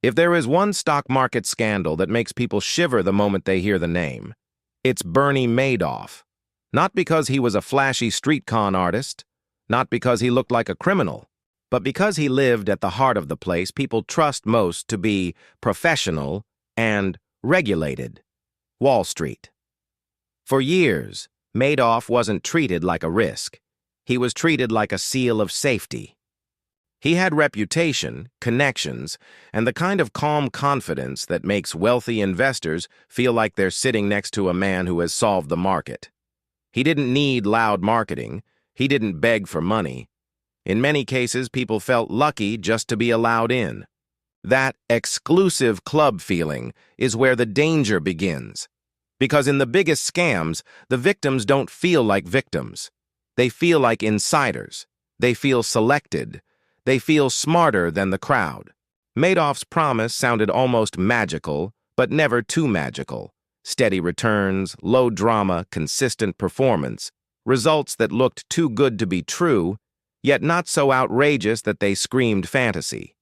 If there is one stock market scandal that makes people shiver the moment they hear the name, it's Bernie Madoff. Not because he was a flashy street con artist, not because he looked like a criminal, but because he lived at the heart of the place people trust most to be professional and regulated: Wall Street. For years, Madoff wasn't treated like a risk. He was treated like a seal of safety. He had reputation, connections, and the kind of calm confidence that makes wealthy investors feel like they're sitting next to a man who has solved the market. He didn't need loud marketing. He didn't beg for money. In many cases, people felt lucky just to be allowed in. That exclusive club feeling is where the danger begins. Because in the biggest scams, the victims don't feel like victims. They feel like insiders. They feel selected. They feel smarter than the crowd. Madoff's promise sounded almost magical, but never too magical. Steady returns, low drama, consistent performance. Results that looked too good to be true, yet not so outrageous that they screamed fantasy.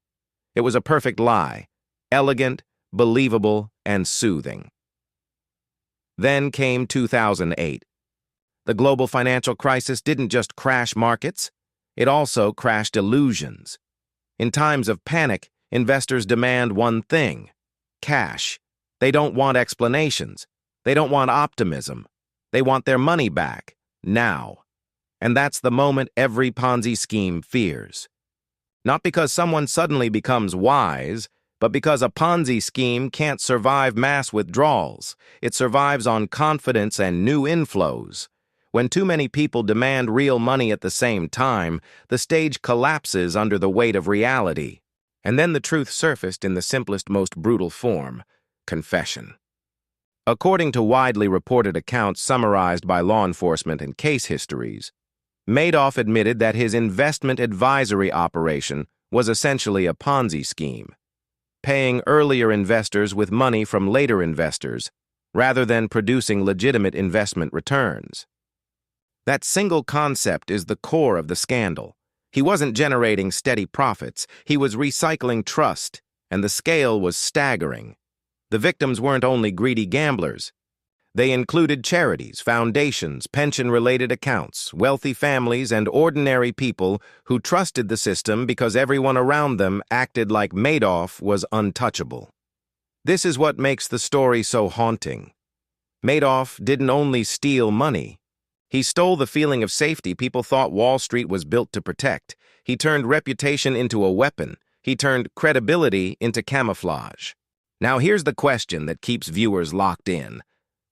It was a perfect lie, elegant, believable, and soothing. Then came 2008. The global financial crisis didn't just crash markets, it also crashed illusions. In times of panic, investors demand one thing: cash. They don't want explanations. They don't want optimism. They want their money back, now. And that's the moment every Ponzi scheme fears. Not because someone suddenly becomes wise, but because a Ponzi scheme can't survive mass withdrawals. It survives on confidence and new inflows. When too many people demand real money at the same time, the stage collapses under the weight of reality. And then the truth surfaced in the simplest, most brutal form: confession. According to widely reported accounts summarized by law enforcement and case histories, Madoff admitted that his investment advisory operation was essentially a Ponzi scheme, paying earlier investors with money from later investors rather than producing legitimate investment returns. That single concept is the core of the scandal. He wasn't generating steady profits, he was recycling trust, and the scale was staggering. The victims weren't only greedy gamblers. They included charities, foundations, pension-related accounts, wealthy families, and ordinary people who trusted the system because everyone around them acted like Madoff was untouchable. This is what makes the story so haunting. Madoff didn't only steal money. He stole the feeling of safety people thought Wall Street was built to protect. He turned reputation into a weapon. He turned credibility into camouflage. Now here's the question that keeps viewers locked in.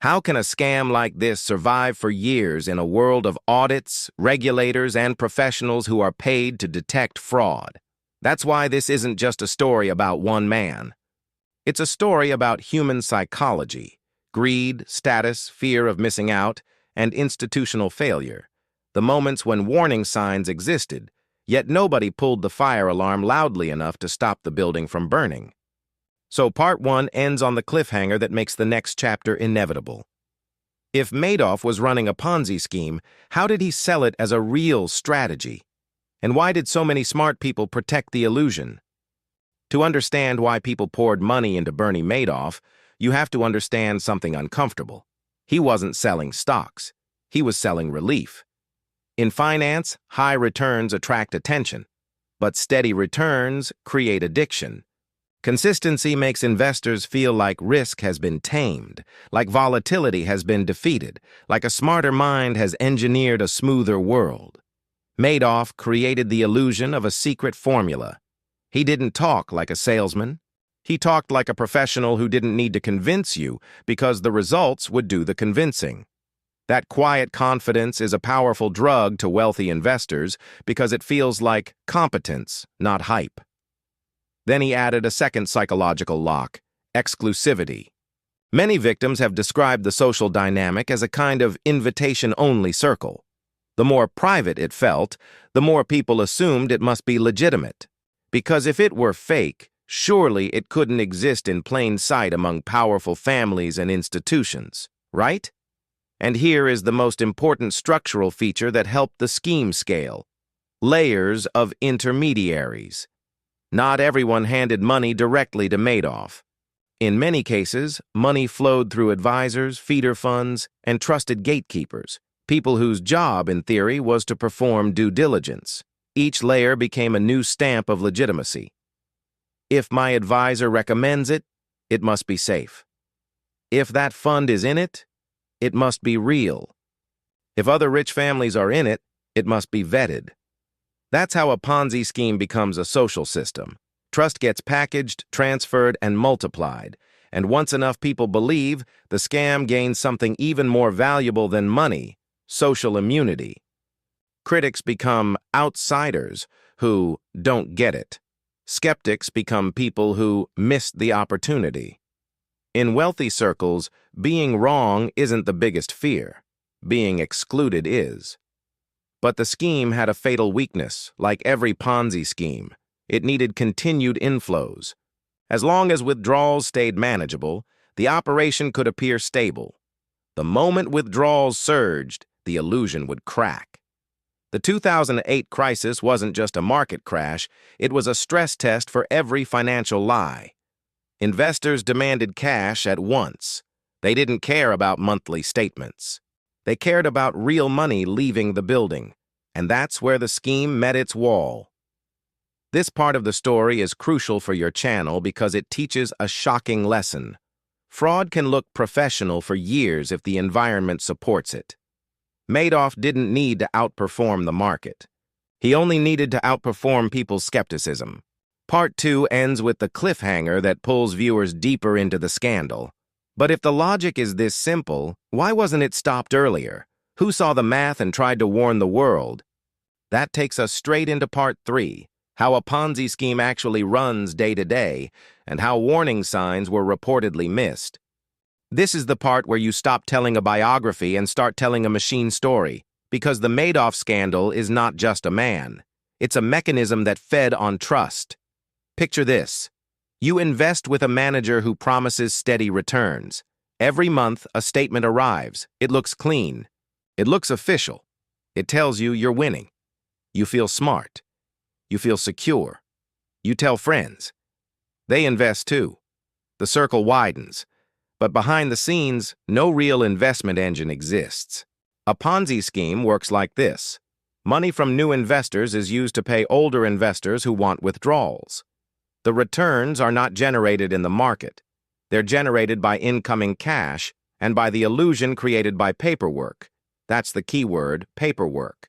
How can a scam like this survive for years in a world of audits, regulators, and professionals who are paid to detect fraud? That's why this isn't just a story about one man. It's a story about human psychology: greed, status, fear of missing out, and institutional failure. The moments when warning signs existed, yet nobody pulled the fire alarm loudly enough to stop the building from burning. So part 1 ends on the cliffhanger that makes the next chapter inevitable. If Madoff was running a Ponzi scheme, how did he sell it as a real strategy? And why did so many smart people protect the illusion? To understand why people poured money into Bernie Madoff, you have to understand something uncomfortable. He wasn't selling stocks. He was selling relief. In finance, high returns attract attention, but steady returns create addiction. Consistency makes investors feel like risk has been tamed, like volatility has been defeated, like a smarter mind has engineered a smoother world. Madoff created the illusion of a secret formula. He didn't talk like a salesman. He talked like a professional who didn't need to convince you because the results would do the convincing. That quiet confidence is a powerful drug to wealthy investors because it feels like competence, not hype. Then he added a second psychological lock: exclusivity. Many victims have described the social dynamic as a kind of invitation-only circle. The more private it felt, the more people assumed it must be legitimate. Because if it were fake, surely it couldn't exist in plain sight among powerful families and institutions, right? And here is the most important structural feature that helped the scheme scale: layers of intermediaries. Not everyone handed money directly to Madoff. In many cases, money flowed through advisors, feeder funds, and trusted gatekeepers, people whose job, in theory, was to perform due diligence. Each layer became a new stamp of legitimacy. If my advisor recommends it, it must be safe. If that fund is in it, it must be real. If other rich families are in it, it must be vetted. That's how a Ponzi scheme becomes a social system. Trust gets packaged, transferred, and multiplied. And once enough people believe, the scam gains something even more valuable than money: social immunity. Critics become outsiders who don't get it. Skeptics become people who missed the opportunity. In wealthy circles, being wrong isn't the biggest fear. Being excluded is. But the scheme had a fatal weakness. Like every Ponzi scheme, it needed continued inflows. As long as withdrawals stayed manageable, the operation could appear stable. The moment withdrawals surged, the illusion would crack. The 2008 crisis wasn't just a market crash, it was a stress test for every financial lie. Investors demanded cash at once. They didn't care about monthly statements. They cared about real money leaving the building, and that's where the scheme met its wall. This part of the story is crucial for your channel because it teaches a shocking lesson. Fraud can look professional for years if the environment supports it. Madoff didn't need to outperform the market. He only needed to outperform people's skepticism. Part 2 ends with the cliffhanger that pulls viewers deeper into the scandal. But if the logic is this simple, why wasn't it stopped earlier? Who saw the math and tried to warn the world? That takes us straight into Part 3, how a Ponzi scheme actually runs day to day, and how warning signs were reportedly missed. This is the part where you stop telling a biography and start telling a machine story, because the Madoff scandal is not just a man. It's a mechanism that fed on trust. Picture this. You invest with a manager who promises steady returns. Every month, a statement arrives. It looks clean. It looks official. It tells you you're winning. You feel smart. You feel secure. You tell friends. They invest too. The circle widens. But behind the scenes, no real investment engine exists. A Ponzi scheme works like this. Money from new investors is used to pay older investors who want withdrawals. The returns are not generated in the market. They're generated by incoming cash and by the illusion created by paperwork. That's the key word, paperwork.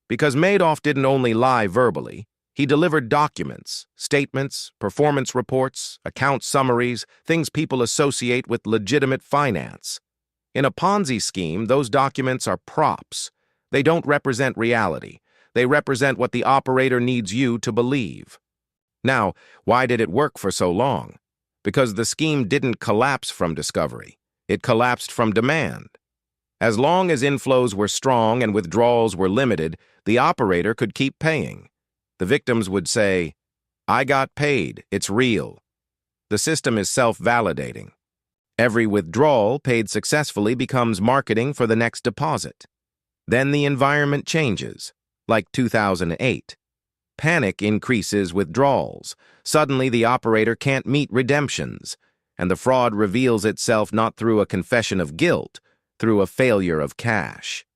Because Madoff didn't only lie verbally, he delivered documents, statements, performance reports, account summaries, things people associate with legitimate finance. In a Ponzi scheme, those documents are props. They don't represent reality. They represent what the operator needs you to believe. Now, why did it work for so long? Because the scheme didn't collapse from discovery. It collapsed from demand. As long as inflows were strong and withdrawals were limited, the operator could keep paying. The victims would say, "I got paid, it's real." The system is self-validating. Every withdrawal paid successfully becomes marketing for the next deposit. Then the environment changes, like 2008. Panic increases withdrawals. Suddenly the operator can't meet redemptions, and the fraud reveals itself not through a confession of guilt, through a failure of cash.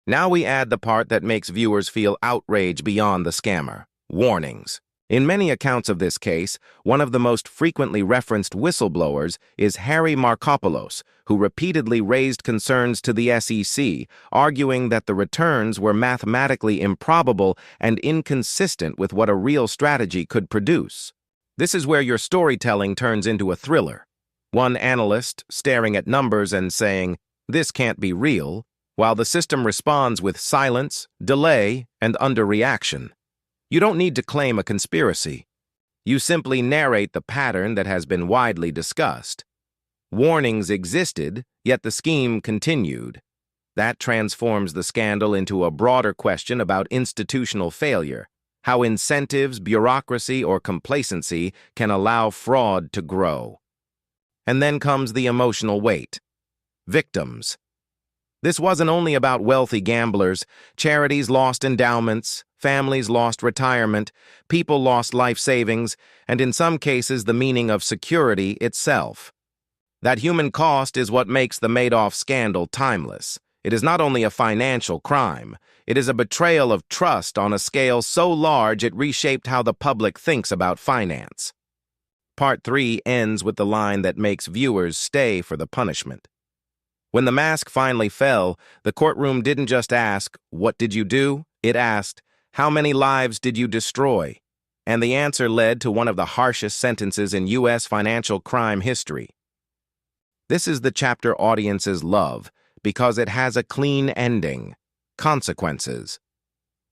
Now we add the part that makes viewers feel outrage beyond the scammer: warnings. In many accounts of this case, one of the most frequently referenced whistleblowers is Harry Markopoulos, who repeatedly raised concerns to the SEC, arguing that the returns were mathematically improbable and inconsistent with what a real strategy could produce. This is where your storytelling turns into a thriller. One analyst staring at numbers and saying, "This can't be real," while the system responds with silence, delay, and underreaction. You don't need to claim a conspiracy. You simply narrate the pattern that has been widely discussed. Warnings existed, yet the scheme continued. That transforms the scandal into a broader question about institutional failure, how incentives, bureaucracy, or complacency can allow fraud to grow. And then comes the emotional weight. Victims. This wasn't only about wealthy gamblers. Charities lost endowments, families lost retirement, people lost life savings, and in some cases the meaning of security itself. That human cost is what makes the Madoff scandal timeless. It is not only a financial crime, it is a betrayal of trust on a scale so large it reshaped how the public thinks about finance. Part 3 ends with the line that makes viewers stay for the punishment. When the mask finally fell, the courtroom didn't just ask, "What did you do?" It asked, "How many lives did you destroy?" And the answer led to one of the harshest sentences in U.S. financial crime history. This is the chapter audiences love because it has a clean ending. Consequences.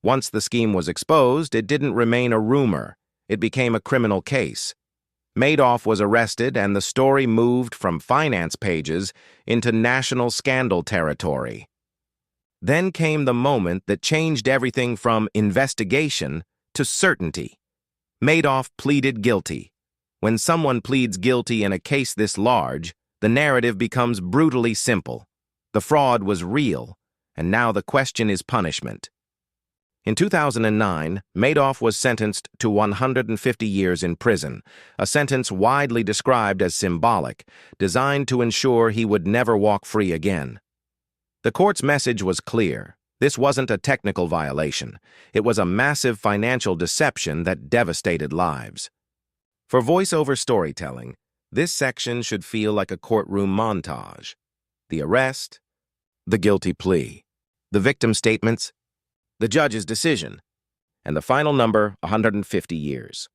Once the scheme was exposed, it didn't remain a rumor. It became a criminal case. Madoff was arrested, and the story moved from finance pages into national scandal territory. Then came the moment that changed everything from investigation to certainty. Madoff pleaded guilty. When someone pleads guilty in a case this large, the narrative becomes brutally simple. The fraud was real, and now the question is punishment. In 2009, Madoff was sentenced to 150 years in prison, a sentence widely described as symbolic, designed to ensure he would never walk free again. The court's message was clear. This wasn't a technical violation. It was a massive financial deception that devastated lives. For voiceover storytelling, this section should feel like a courtroom montage. The arrest, the guilty plea, the victim statements, the judge's decision, and the final number, 150 years.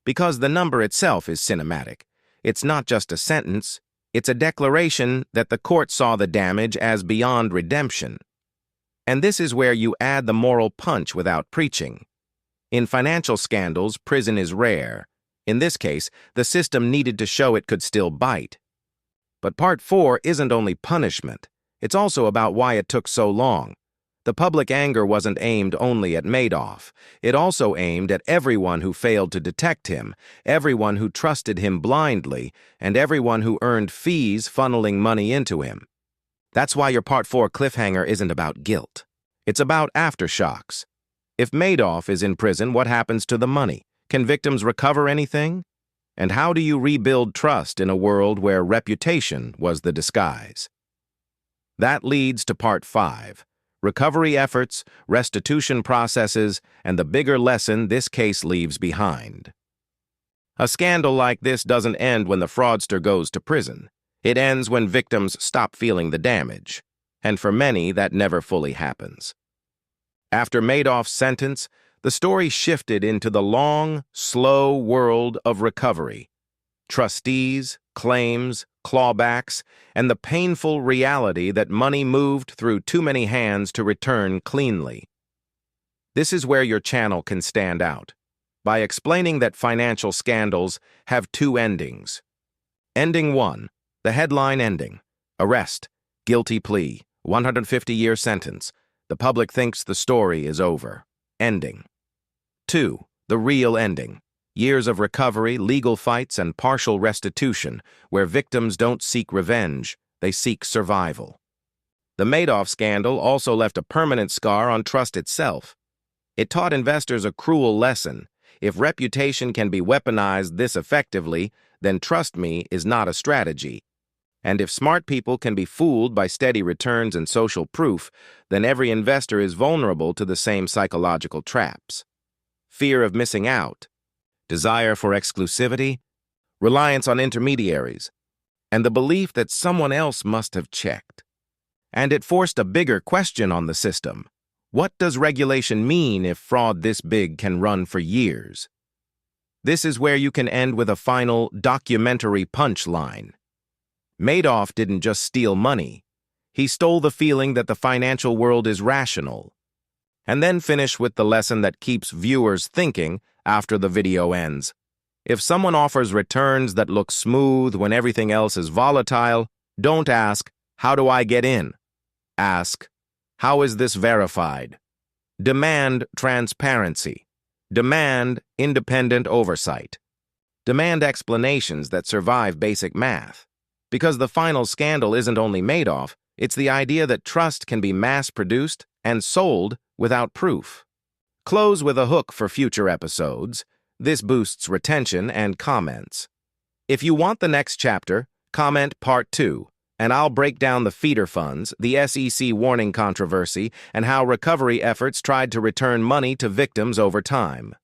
Because the number itself is cinematic, it's not just a sentence, it's a declaration that the court saw the damage as beyond redemption. And this is where you add the moral punch without preaching. In financial scandals, prison is rare. In this case, the system needed to show it could still bite. But Part 4 isn't only punishment, it's also about why it took so long. The public anger wasn't aimed only at Madoff. It also aimed at everyone who failed to detect him, everyone who trusted him blindly, and everyone who earned fees funneling money into him. That's why your Part 4 cliffhanger isn't about guilt. It's about aftershocks. If Madoff is in prison, what happens to the money? Can victims recover anything? And how do you rebuild trust in a world where reputation was the disguise? That leads to Part 5. Recovery efforts, restitution processes, and the bigger lesson this case leaves behind. A scandal like this doesn't end when the fraudster goes to prison. It ends when victims stop feeling the damage. And for many, that never fully happens. After Madoff's sentence, the story shifted into the long, slow world of recovery. Trustees, claims, clawbacks, and the painful reality that money moved through too many hands to return cleanly. This is where your channel can stand out, by explaining that financial scandals have two endings. Ending 1, the headline ending, arrest, guilty plea, 150-year sentence. The public thinks the story is over. Ending. 2, the real ending. Years of recovery, legal fights, and partial restitution, where victims don't seek revenge, they seek survival. The Madoff scandal also left a permanent scar on trust itself. It taught investors a cruel lesson. If reputation can be weaponized this effectively, then trust me is not a strategy. And if smart people can be fooled by steady returns and social proof, then every investor is vulnerable to the same psychological traps. Fear of missing out, desire for exclusivity, reliance on intermediaries, and the belief that someone else must have checked. And it forced a bigger question on the system. What does regulation mean if fraud this big can run for years? This is where you can end with a final documentary punchline. Madoff didn't just steal money. He stole the feeling that the financial world is rational. And then finish with the lesson that keeps viewers thinking after the video ends. If someone offers returns that look smooth when everything else is volatile, don't ask, "How do I get in?" Ask, "How is this verified?" Demand transparency. Demand independent oversight. Demand explanations that survive basic math. Because the final scandal isn't only Madoff, it's the idea that trust can be mass-produced and sold without proof. Close with a hook for future episodes. This boosts retention and comments. If you want the next chapter, comment Part 2, and I'll break down the feeder funds, the SEC warning controversy, and how recovery efforts tried to return money to victims over time.